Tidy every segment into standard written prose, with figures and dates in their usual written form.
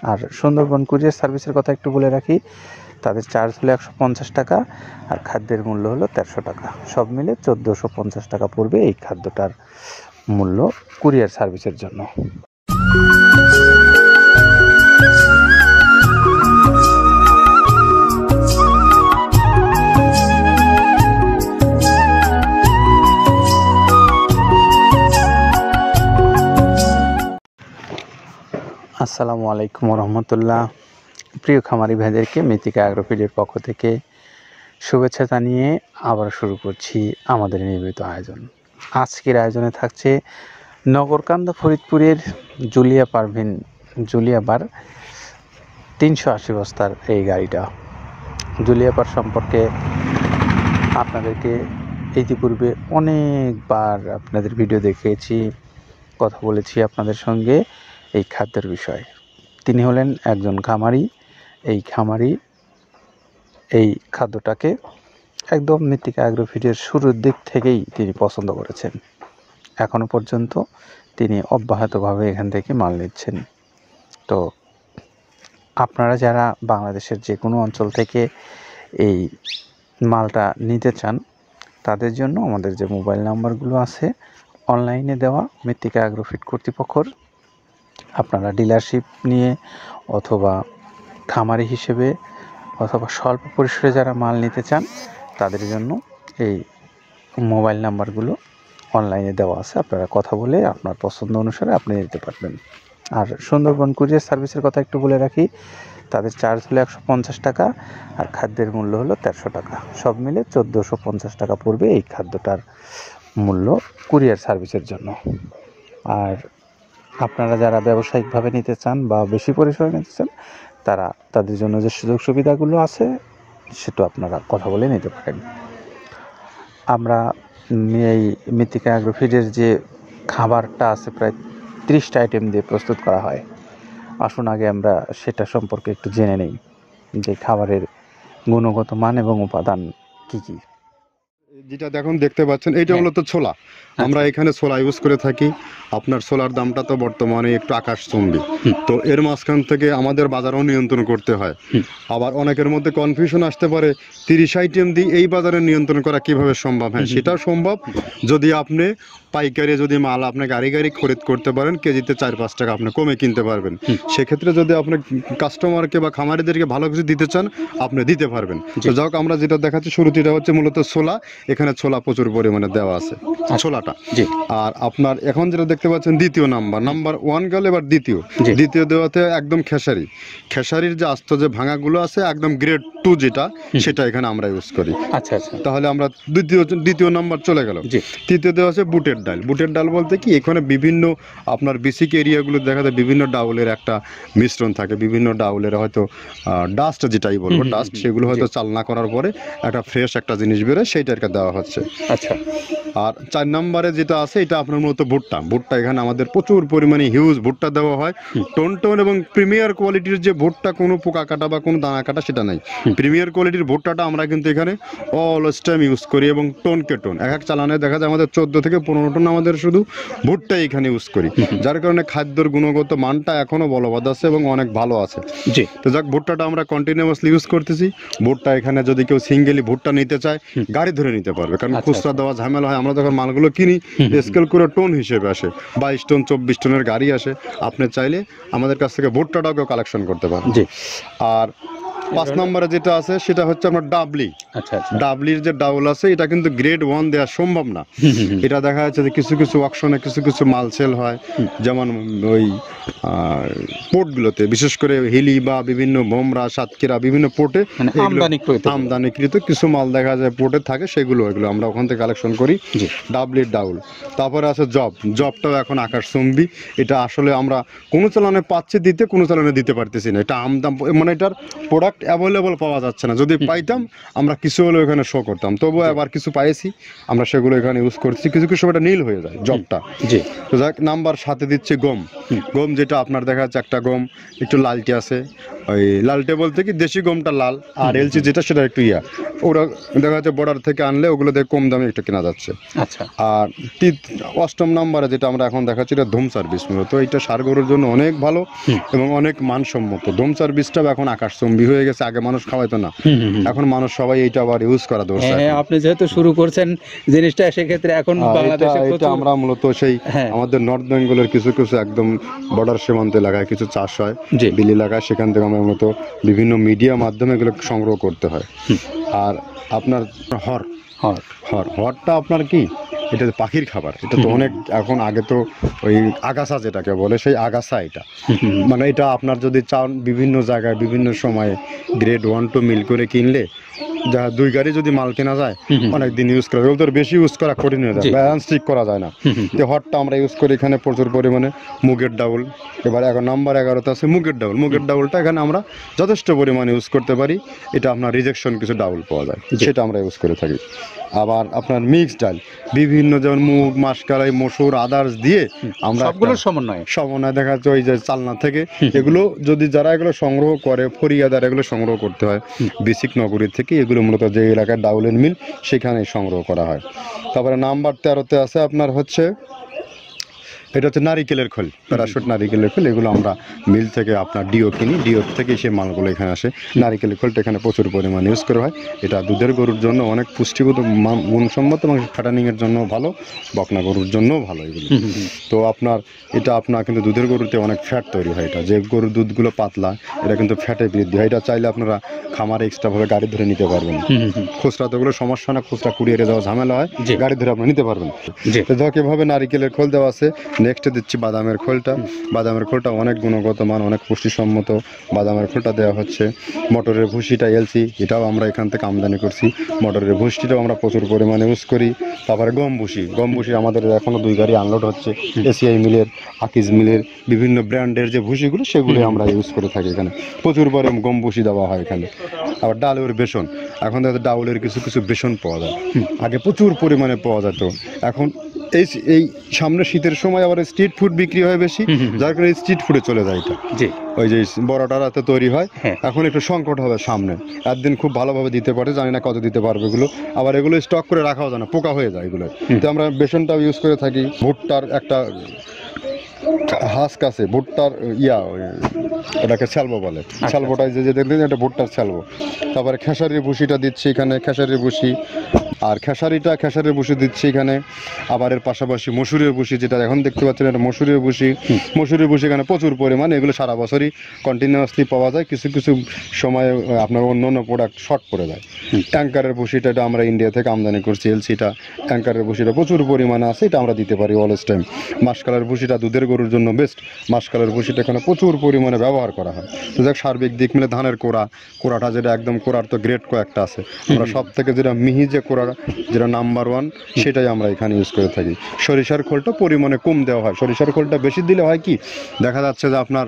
আর Sundarban courier সার্ভিসের কথা একটু বলে রাখি, তাদের চার্জ হলো 150 টাকা আর খাদ্যের মূল্য হলো 1300 টাকা। সব মিলে 1450 টাকা পড়বে এই খাদ্যটার মূল্য কুরিয়ার সার্ভিসের জন্য। আসসালামু আলাইকুম রহমতুল্লাহ। প্রিয় খামারি ভাইদেরকে মৃত্তিকা অ্যাগ্রোফিডের পক্ষ থেকে শুভেচ্ছা জানিয়ে আবার শুরু করছি আমাদের নিয়মিত আয়োজন। আজকের আয়োজনে থাকছে নগরকান্দা ফরিদপুরের জুলিয়াপার 380 বস্তার এই গাড়িটা। জুলিয়াপার সম্পর্কে আপনাদেরকে ইতিপূর্বে অনেকবার আপনাদের ভিডিও দেখিয়েছি, কথা বলেছি আপনাদের সঙ্গে এই খাদ্যের বিষয়ে। তিনি হলেন একজন খামারি। এই খামারি এই খাদ্যটাকে একদম মৃত্তিকা অ্যাগ্রোফিডের শুরুর দিক থেকেই তিনি পছন্দ করেছেন। এখনও পর্যন্ত তিনি অব্যাহতভাবে এখান থেকে মাল নিচ্ছেন। তো আপনারা যারা বাংলাদেশের যে কোনো অঞ্চল থেকে এই মালটা নিতে চান, তাদের জন্য আমাদের যে মোবাইল নাম্বারগুলো আছে অনলাইনে দেওয়া মৃত্তিকা অ্যাগ্রোফিড কর্তৃপক্ষর, আপনারা ডিলারশিপ নিয়ে অথবা খামারি হিসেবে অথবা স্বল্প পরিসরে যারা মাল নিতে চান তাদের জন্য এই মোবাইল নাম্বারগুলো অনলাইনে দেওয়া আছে। আপনারা কথা বলে আপনার পছন্দ অনুসারে আপনি নিতে পারবেন। আর সুন্দরবন কুরিয়ার সার্ভিসের কথা একটু বলে রাখি, তাদের চার্জ হলো 150 টাকা আর খাদ্যের মূল্য হলো 1300 টাকা। সব মিলে 1450 টাকা পড়বে এই খাদ্যটার মূল্য কুরিয়ার সার্ভিসের জন্য। আর আপনারা যারা ব্যবসায়িকভাবে নিতে চান বা বেশি পরিসরে নিতে চান, তাদের জন্য যে সুযোগ সুবিধাগুলো আছে সেটা আপনারা কথা বলে নিতে পারেন। আমরা এই মৃত্তিকা অ্যাগ্রোফিডের যে খাবারটা আছে প্রায় 30টা আইটেম দিয়ে প্রস্তুত করা হয়। আসুন আগে আমরা সেটা সম্পর্কে একটু জেনে নেই যে খাবারের গুণগত মান এবং উপাদান কি কি। যেটা দেখতে পাচ্ছেন এইটা মূলত ছোলা। আমরা এখানে ছোলা ইউজ করে থাকি। আপনার ছোলার দামটা তো বর্তমানে একটু আকাশচুম্বী। তো এর মাঝখান থেকে আমাদের বাজারও নিয়ন্ত্রণ করতে হয়। আবার অনেকের মধ্যে কনফিউশন আসতে পারে 30 আইটেম দিয়ে এই বাজারে নিয়ন্ত্রণ করা কিভাবে সম্ভব। হ্যাঁ, সেটাও সম্ভব যদি আপনি পাইকারি যদি মাল আপনি গাড়ি খরিদ করতে পারেন, কেজিতে 4-5 টাকা আপনি কমে কিনতে পারবেন। সেক্ষেত্রে যদি আপনি কাস্টমারকে বা খামারিদেরকে ভালো কিছু দিতে চান, আপনি দিতে পারবেন। তো যাক, আমরা যেটা দেখাচ্ছি শুরুতেটা হচ্ছে মূলত ছোলা। এখানে ছোলা প্রচুর পরিমাণে দেওয়া আছে, ছোলাটা। আর আপনার এখন যেটা দেখতে পাচ্ছেন দ্বিতীয় নাম্বার 1 গেল, এবার দ্বিতীয় দেওয়াতে একদম খেসারির যে আস্ত যে ভাঙাগুলো আছে একদম গ্রেড 2 যেটা, সেটা এখানে আমরা ইউজ করি। আচ্ছা, তাহলে আমরা দ্বিতীয় নাম্বার চলে গেল। তৃতীয় দেওয়া আছে বুটের ডাল বলতে কি, এখানে বিভিন্ন আপনার বেসিক এরিয়াগুলো দেখা যায় বিভিন্ন ডাউলের একটা মিশ্রণ থাকে। বিভিন্ন ডাউলের হয়তো ডাস্ট যেটাই বলবো ডাস্ট, সেগুলো হয়তো চালনা করার পরে একটা ফ্রেশ একটা জিনিস বেরোয়, সেইটাকে দেওয়া হচ্ছে। আচ্ছা। আর 4 নম্বরে যেটা আছে এটা আপনার মূলত ভুট্টা। এখানে আমাদের প্রচুর পরিমাণে হিউজ ভুট্টা দেওয়া হয়। টোন এবং প্রিমিয়ার কোয়ালিটির যে ভুট্টা, কোনো পোকা কাটা বা কোনো দানা কাটা সেটা নাই। প্রিমিয়ার কোয়ালিটির ভুট্টাটা আমরা কিন্তু এখানে অলওয়েজ টাইম ইউজ করি এবং টোনকে টোন এক চালানে দেখা যায় আমাদের 14 থেকে 15 টন আমাদের শুধু ভুট্টা এখানে ইউজ করি, যার কারণে খাদ্যের গুণগত মানটা এখনো বলবৎ আছে এবং অনেক ভালো আছে। তো যাক, ভুট্টাটা আমরা কন্টিনিউয়াসলি ইউজ করতেছি। ভুট্টা এখানে যদি কেউ সিঙ্গেলি ভুট্টা নিতে চায়, গাড়ি ধরে নিতে পারবে, কারণ খুচরা দেওয়া ঝামেলা হয়। আমরা যখন মালগুলো কিনি স্কেল করে টোন হিসেবে আসে, 22 টন 24 টনের গাড়ি আসে। আপনি চাইলে আমাদের কাছ থেকে ভুট্টাটাও কেউ কালেকশন করতে পারেন। আর 5 নম্বরে যেটা আছে সেটা হচ্ছে আপনার ডাবলির যে ডাউল আছে, এটা কিন্তু গ্রেড 1 দেওয়া সম্ভব না। এটা দেখা যাচ্ছে যে কিছু অকশনে কিছু মাল সেল হয়, যেমন ওই পোর্টগুলোতে, বিশেষ করে হিলি বা বিভিন্ন বোমরা, সাতক্ষীরা বিভিন্ন পোর্টে আমদানিকৃত কিছু মাল দেখা যায় পোর্টে থাকে, এগুলো আমরা ওখান থেকে কালেকশন করি। ডাবলির ডাউল। তারপরে আছে জবটাও এখন আকাশচুম্বী। এটা আসলে আমরা কোনো চালানে পাচ্ছি দিতে, কোনো চালানে দিতে পারতেছি না। এটা আমদাম, মানে এটার প্রোডাক্ট অ্যাভেলেবল পাওয়া যাচ্ছে না, যদি পাইতাম আমরা কিছু হলেও এখানে শো করতাম, তবুও আবার কিছু পাইছি আমরা সেগুলো এখানে ইউজ করছি, কিছু কিছু সময়টা নীল হয়ে যায় জবটা। জি। তো যাক, নাম্বার সাথে দিচ্ছে গম। গম যেটা আপনার দেখা যাচ্ছে একটা গম একটু লালটে আছে, ওই লালটে বলতে কি দেশি গমটা লাল, আর এলচি যেটা সেটা একটু ইয়া, ওরা দেখা যাচ্ছে বর্ডার থেকে আনলে ওগুলো দেখে কম দামে একটু কেনা যাচ্ছে। আচ্ছা। আর অষ্টম নাম্বারে যেটা আমরা এখন দেখাচ্ছি এটা ধুম সার্ভিস, মূলত এটা ষাঁড় গরুর জন্য অনেক ভালো এবং অনেক মানসম্মত। ধুম সার্ভিসটাও এখন আকাশচুম্বী হয়ে গেছে, আগে মানুষ খাওয়াইতো না, এখন মানুষ সবাই এইটা আবার ইউজ করা ধরছে। হ্যাঁ, আপনি যেহেতু শুরু করছেন জিনিসটা, সেক্ষেত্রে এখন বাংলাদেশে এটা আমরা মূলত সেই আমাদের নর্থ বেঙ্গলের কিছু কিছু একদম বর্ডার সীমান্ত এলাকায় কিছু চাষ হয়, বিল এলাকায়, সেখান থেকে আমরা মূলত বিভিন্ন মিডিয়া মাধ্যমে এগুলো সংগ্রহ করতে হয়। আর আপনার হরটা আপনার কি, এটা পাখির খাবার, এটা তো অনেক এখন, আগে তো ওই আগাছা যেটাকে বলে সেই আগাছা, এটা মানে এটা আপনার যদি চান বিভিন্ন জায়গায় বিভিন্ন সময়ে গ্রেড 1 2 মিল করে কিনলে যা 2 গাড়ি যদি মাল কেনা যায় অনেক দিন ইউজ করা, ওগুলো তো বেশি ইউজ করা কঠিন হয়ে যায়, ব্যালেন্স ঠিক করা যায় না। তো হটটা আমরা ইউজ করি এখানে প্রচুর পরিমাণে। মুগের ডাউল, এবার এখন নাম্বার 11তে আছে মুগের ডাউল। মুগের ডাউলটা এখানে আমরা যথেষ্ট পরিমাণে ইউজ করতে পারি, এটা আপনার রিজেকশন কিছু ডাউল পাওয়া যায়, সেটা আমরা ইউজ করে থাকি। আবার আপনার মিক্স ডাল, বিভিন্ন যেমন মুগ, মাসকলাই, মসুর, আদার্স দিয়ে আমরা সবগুলোর সমন্বয় দেখা যাচ্ছে ওই যে চালনা থেকে এগুলো যদি যারা এগুলো সংগ্রহ করে, ফরিয়াদার এগুলো সংগ্রহ করতে হয় বেসিক নগরী থেকে, এগুলো মূলত যে এলাকায় ডাউলের মিল সেখানে সংগ্রহ করা হয়। তারপরে নাম্বার 13তে আছে আপনার হচ্ছে, এটা হচ্ছে নারিকেলের খোল, প্যারাশুট নারিকেলের খোল, এগুলো আমরা মিল থেকে আপনার ডিও কিনি, ডিও থেকে সেই মালগুলো এখানে আসে। নারিকেলের খোলটা এখানে প্রচুর পরিমাণে ইউজ করা হয়, এটা দুধের গরুর জন্য অনেক পুষ্টিগত গুণসম্মত এবং ফ্যাটানিংয়ের জন্য ভালো, বকনা গরুর জন্যও ভালো এগুলো। তো আপনার এটা আপনার কিন্তু দুধের গরুতে অনেক ফ্যাট তৈরি হয়, এটা যে গরুর দুধগুলো পাতলা এটা কিন্তু ফ্যাটে বৃদ্ধি হয়, এটা চাইলে আপনারা খামারে এক্সট্রাভাবে গাড়ি ধরে নিতে পারবেন, খুচরা তো ওগুলো সমস্যা না, খুচরা কুরিয়ারে যাওয়া ঝামেলা হয়, গাড়ি ধরে আপনি নিতে পারবেন। তো ধর এভাবে নারিকেলের খোল দেওয়া আছে। নেক্সটে দিচ্ছি বাদামের খোলটা। বাদামের খোলটা অনেক গুণগত মান, অনেক পুষ্টিসম্মত বাদামের খোলটা দেওয়া হচ্ছে। মটরের ভুসিটা এলসি, এটাও আমরা এখান থেকে আমদানি করছি, মটরের ভুসিটাও আমরা প্রচুর পরিমাণে ইউজ করি। তারপরে গম ভুসি আমাদের এখনও 2 গাড়ি আনলোড হচ্ছে, এসিআই মিলের, আকিজ মিলের বিভিন্ন ব্র্যান্ডের যে ভুসিগুলো সেগুলো আমরা ইউজ করে থাকি এখানে, প্রচুর পরিমাণে গম ভুসি দেওয়া হয় এখানে। আবার ডালের বেসন, এখন দেখা ডাউলের কিছু কিছু বেসন পাওয়া যায়, আগে প্রচুর পরিমাণে পাওয়া যেত, এখন এই সামনে শীতের সময় আবার স্ট্রিট ফুড বিক্রি হয় বেশি, যার কারণে স্ট্রিট ফুডে চলে যায় এটা। ওই যে বড়টা রাতে তৈরি হয়, এখন একটু সংকট হবে সামনে, একদিন খুব ভালোভাবে দিতে পারে, জানি না কত দিতে পারবে এগুলো, আবার এগুলো স্টক করে রাখাও যায় না, পোকা হয়ে যায় এগুলো। তো আমরা বেসনটাও ইউজ করে থাকি। ভুট্টার একটা হাস্ক আছে, ভুট্টার ওটাকে ছ্যালবো বলে, ছ্যালবোটাই যে দেখলেন এটা ভুট্টার ছ্যালবো। তারপরে খেসারির ভুসিটা দিচ্ছি এখানে, খেসারির ভুসি, আর খেসারির ভুসি দিচ্ছি এখানে। আবার এর পাশাপাশি মসুরের ভুসি, যেটা এখন দেখতে পাচ্ছেন এটা মসুরের ভুসি এখানে প্রচুর পরিমাণে, এগুলো সারা বছরই কন্টিনিউয়াসলি পাওয়া যায়, কিছু কিছু সময় আপনার অন্য অন্য প্রোডাক্ট শর্ট পড়ে যায়। ট্যাঙ্কারের ভুসিটা এটা আমরা ইন্ডিয়া থেকে আমদানি করছি, এলসিটা ট্যাঙ্কারের ভুসিটা প্রচুর পরিমাণে আছে, এটা আমরা দিতে পারি অলওয়েজ টাইম। মাসকালের ভুসিটা দুধের গরুর জন্য বেস্ট, মাসকালের ভুসিটা এখানে প্রচুর পরিমাণে ব্যবহার করা হয়। তো যাক, সার্বিক দিক মিলে ধানের কোড়াটা যেটা একদম কোড়ার তো গ্রেড কয়েকটা আছে, আমরা সব থেকে যেটা মিহি যে কোড়া, যেটা নাম্বার 1, সেটাই আমরা এখানে ইউজ করে থাকি। সরিষার খোলটা পরিমাণে কম দেওয়া হয়, সরিষার খোলটা বেশি দিলে হয় কি, দেখা যাচ্ছে যে আপনার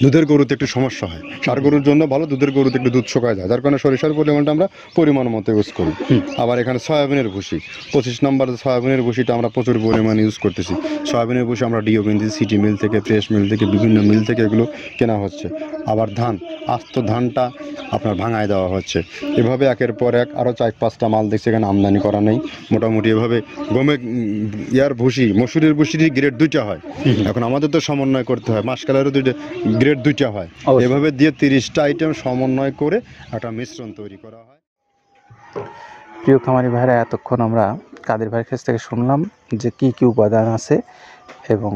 দুধের গরুতে একটু সমস্যা হয়, ষাঁড় গরুর জন্য ভালো, দুধের গরুতে একটু দুধ শুকায় যায়, যার কারণে সরিষার পরিমাণটা আমরা পরিমাণ মতো ইউজ করি। আবার এখানে সয়াবিনের ভুসি, 25 নম্বর সয়াবিনের ভুসিটা আমরা প্রচুর পরিমাণে ইউজ করতেছি। সয়াবিনের ভুসি আমরা ডিও কিনছি, সিটি মিল থেকে, ফ্রেশ মিল থেকে, বিভিন্ন মিল থেকে এগুলো কেনা হচ্ছে। আবার ধান, আস্ত ধানটা আপনার ভাঙায় দেওয়া হচ্ছে। এভাবে একের পর এক আরও 4-5টা মাল দেখছি এখানে আমদানি করা নেই। মোটামুটি এভাবে গমে ভুসি, মসুরের ভুসিরই গ্রেড 2টা হয়, এখন আমাদের তো সমন্বয় করতে হয়, মাসকালেরও গ্রেড 2টা হয়, এভাবে দিয়ে 30টা আইটেম সমন্বয় করে একটা মিশ্রণ তৈরি করা হয়। প্রিয় খামারি ভাইরা, এতক্ষণ আমরা কাদের ভাইয়ের কাছ থেকে শুনলাম যে কি কি উপাদান আছে এবং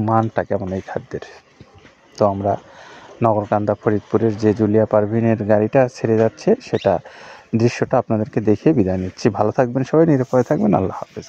মানটা কেমন এই খাদ্যের। তো আমরা নগরকান্দা ফরিদপুরের যে জুলিয়া পারভিনের গাড়িটা ছেড়ে যাচ্ছে, সেটা দৃশ্যটা আপনাদেরকে দেখে বিদায় নিচ্ছি। ভালো থাকবেন সবাই, নিরাপদে থাকবেন, আল্লাহ হাফেজ।